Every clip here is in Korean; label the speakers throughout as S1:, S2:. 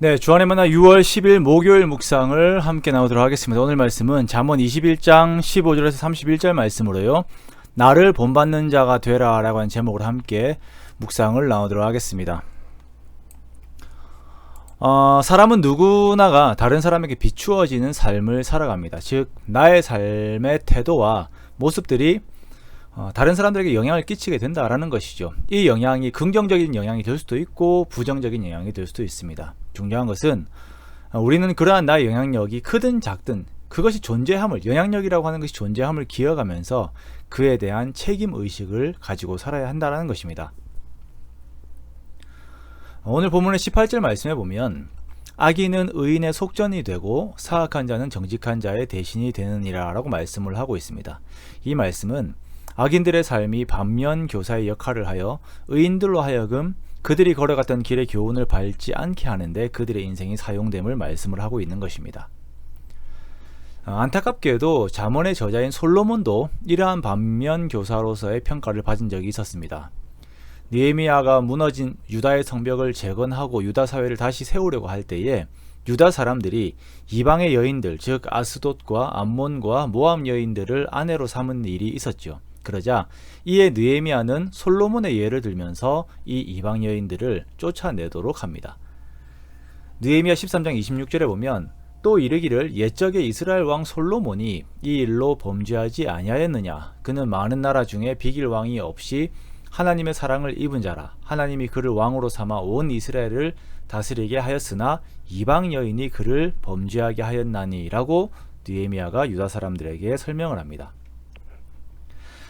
S1: 네, 주안의 만나 6월 10일 목요일 묵상을 함께 나오도록 하겠습니다. 오늘 말씀은 잠언 21장 15절에서 31절 말씀으로요. 나를 본받는 자가 되라 라고 하는 제목으로 함께 묵상을 나오도록 하겠습니다. 사람은 누구나가 다른 사람에게 비추어지는 삶을 살아갑니다. 즉 나의 삶의 태도와 모습들이 다른 사람들에게 영향을 끼치게 된다라는 것이죠. 이 영향이 긍정적인 영향이 될 수도 있고 부정적인 영향이 될 수도 있습니다. 중요한 것은 우리는 그러한 나의 영향력이 크든 작든 그것이 존재함을, 영향력이라고 하는 것이 존재함을 기억하면서 그에 대한 책임의식을 가지고 살아야 한다는 것입니다. 오늘 본문의 18절 말씀에 보면 악인은 의인의 속전이 되고 사악한 자는 정직한 자의 대신이 되느니라 라고 말씀을 하고 있습니다. 이 말씀은 악인들의 삶이 반면교사의 역할을 하여 의인들로 하여금 그들이 걸어갔던 길의 교훈을 밟지 않게 하는데 그들의 인생이 사용됨을 말씀을 하고 있는 것입니다. 안타깝게도 잠언의 저자인 솔로몬도 이러한 반면교사로서의 평가를 받은 적이 있었습니다. 느헤미야가 무너진 유다의 성벽을 재건하고 유다 사회를 다시 세우려고 할 때에 유다 사람들이 이방의 여인들, 즉 아스돗과 암몬과 모압 여인들을 아내로 삼은 일이 있었죠. 그러자 이에 느헤미야는 솔로몬의 예를 들면서 이 이방 여인들을 쫓아내도록 합니다. 느헤미야 13장 26절에 보면 또 이르기를 옛적에 이스라엘 왕 솔로몬이 이 일로 범죄하지 아니하였느냐. 그는 많은 나라 중에 비길 왕이 없이 하나님의 사랑을 입은 자라. 하나님이 그를 왕으로 삼아 온 이스라엘을 다스리게 하였으나 이방 여인이 그를 범죄하게 하였나니 라고 느헤미야가 유다 사람들에게 설명을 합니다.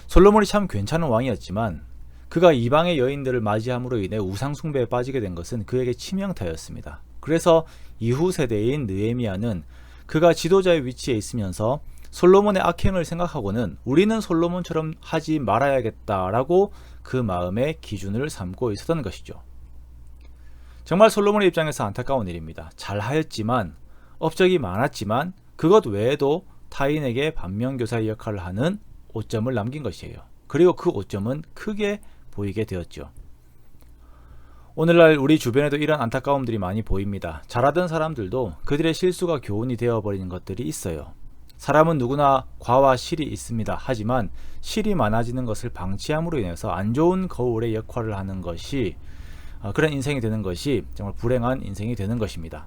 S1: 솔로몬이 참 괜찮은 왕이었지만 그가 이방의 여인들을 맞이함으로 인해 우상 숭배에 빠지게 된 것은 그에게 치명타였습니다. 그래서 이후 세대인 느헤미야는 그가 지도자의 위치에 있으면서 솔로몬의 악행을 생각하고는 우리는 솔로몬처럼 하지 말아야겠다라고 그 마음의 기준을 삼고 있었던 것이죠. 정말 솔로몬의 입장에서 안타까운 일입니다. 잘하였지만, 업적이 많았지만 그것 외에도 타인에게 반면교사의 역할을 하는 오점을 남긴 것이에요. 그리고 그 오점은 크게 보이게 되었죠. 오늘날 우리 주변에도 이런 안타까움들이 많이 보입니다. 잘하던 사람들도 그들의 실수가 교훈이 되어버리는 것들이 있어요. 사람은 누구나 과와 실이 있습니다. 하지만 실이 많아지는 것을 방치함으로 인해서 안 좋은 거울의 역할을 하는 것이 그런 인생이 되는 것이 정말 불행한 인생이 되는 것입니다.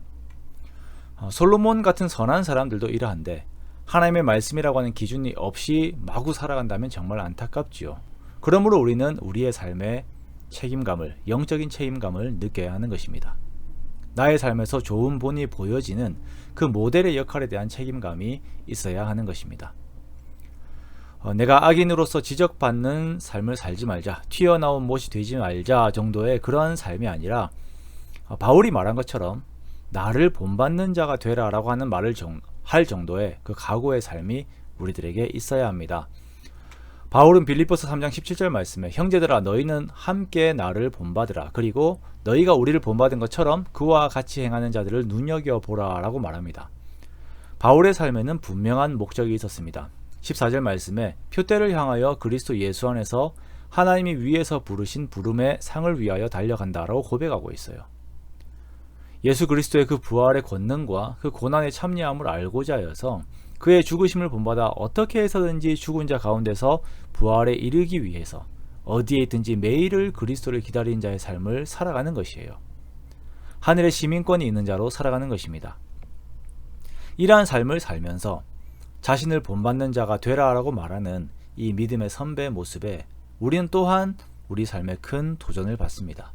S1: 솔로몬 같은 선한 사람들도 이러한데 하나님의 말씀이라고 하는 기준이 없이 마구 살아간다면 정말 안타깝지요. 그러므로 우리는 우리의 삶의 책임감을, 영적인 책임감을 느껴야 하는 것입니다. 나의 삶에서 좋은 본이 보여지는 그 모델의 역할에 대한 책임감이 있어야 하는 것입니다. 내가 악인으로서 지적받는 삶을 살지 말자, 튀어나온 못이 되지 말자 정도의 그러한 삶이 아니라 바울이 말한 것처럼 나를 본받는 자가 되라 라고 하는 말을 할 정도의 그 각오의 삶이 우리들에게 있어야 합니다. 바울은 빌립보서 3장 17절 말씀에 형제들아 너희는 함께 나를 본받으라. 그리고 너희가 우리를 본받은 것처럼 그와 같이 행하는 자들을 눈여겨보라 라고 말합니다. 바울의 삶에는 분명한 목적이 있었습니다. 14절 말씀에 표대를 향하여 그리스도 예수 안에서 하나님이 위에서 부르신 부름의 상을 위하여 달려간다 라고 고백하고 있어요. 예수 그리스도의 그 부활의 권능과 그 고난의 참여함을 알고자 하여서 그의 죽으심을 본받아 어떻게 해서든지 죽은 자 가운데서 부활에 이르기 위해서 어디에 있든지 매일을 그리스도를 기다리는 자의 삶을 살아가는 것이에요. 하늘의 시민권이 있는 자로 살아가는 것입니다. 이러한 삶을 살면서 자신을 본받는 자가 되라라고 말하는 이 믿음의 선배의 모습에 우리는 또한 우리 삶에 큰 도전을 받습니다.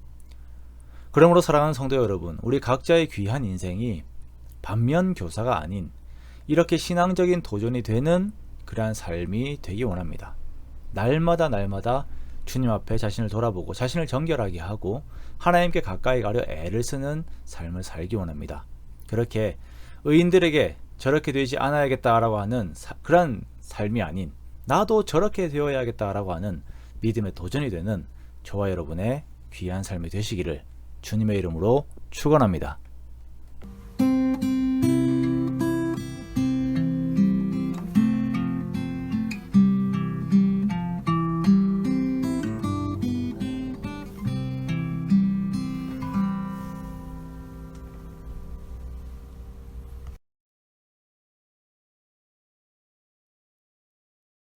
S1: 그러므로 사랑하는 성도 여러분, 우리 각자의 귀한 인생이 반면교사가 아닌 이렇게 신앙적인 도전이 되는 그러한 삶이 되기 원합니다. 날마다 주님 앞에 자신을 돌아보고 자신을 정결하게 하고 하나님께 가까이 가려 애를 쓰는 삶을 살기 원합니다. 그렇게 의인들에게 저렇게 되지 않아야겠다라고 하는 그런 삶이 아닌 나도 저렇게 되어야겠다라고 하는 믿음의 도전이 되는 저와 여러분의 귀한 삶이 되시기를 주님의 이름으로 축원합니다.